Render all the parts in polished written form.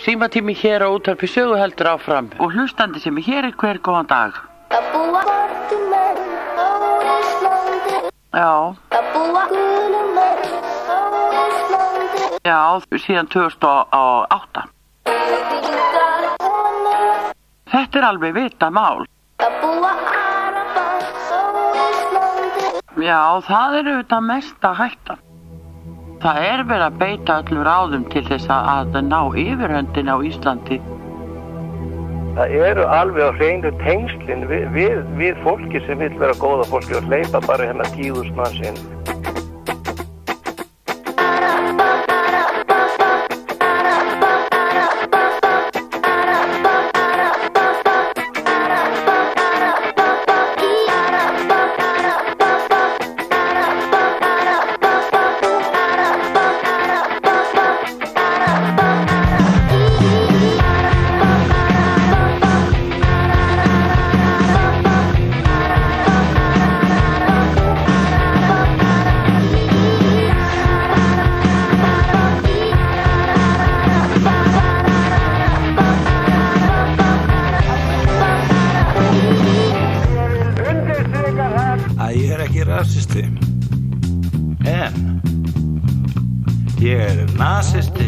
Símatími hér á Útvarpi Sögu heldur áfram og hlustandi sem hér hver góðan dag. Það búa menn á Íslandi. Já. Það búa menn á Íslandi. Já, síðan 2008. Þetta alveg vita mál. Það búa Arabar á Íslandi. Já, það auðvitað mesta hættan. Það verið að beita öllum ráðum til þess að ná yfirhöndin á Íslandi. Það eru alveg á hreinu tengslin við fólki sem vill vera góða fólki og hleypa bara 10.000 manns inn. Ég ekki rasisti, en ég nasisti.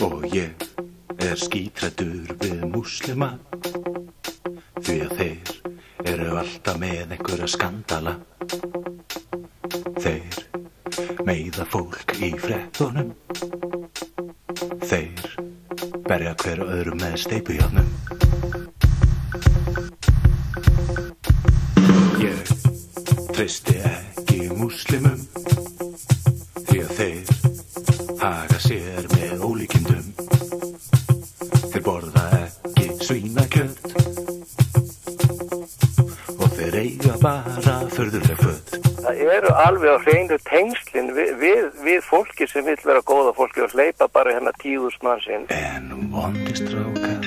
Og ég skítræddur við múslima, því að þeir eru alltaf með einhverja skandala. Þeir meiða fólk í fréttunum, þeir berja hver öðrum með steypujárnum. Ég treysti ekki múslimum, því að þeir haga sér með ólíkindum. Þeir borða ekki svínakjöt og þeir eiga bara furðuleg föt. Það eru alveg á hreinu tengslin við fólki sem vill vera góða fólki og hleypa bara 10.000 manns inn. En vondi strákar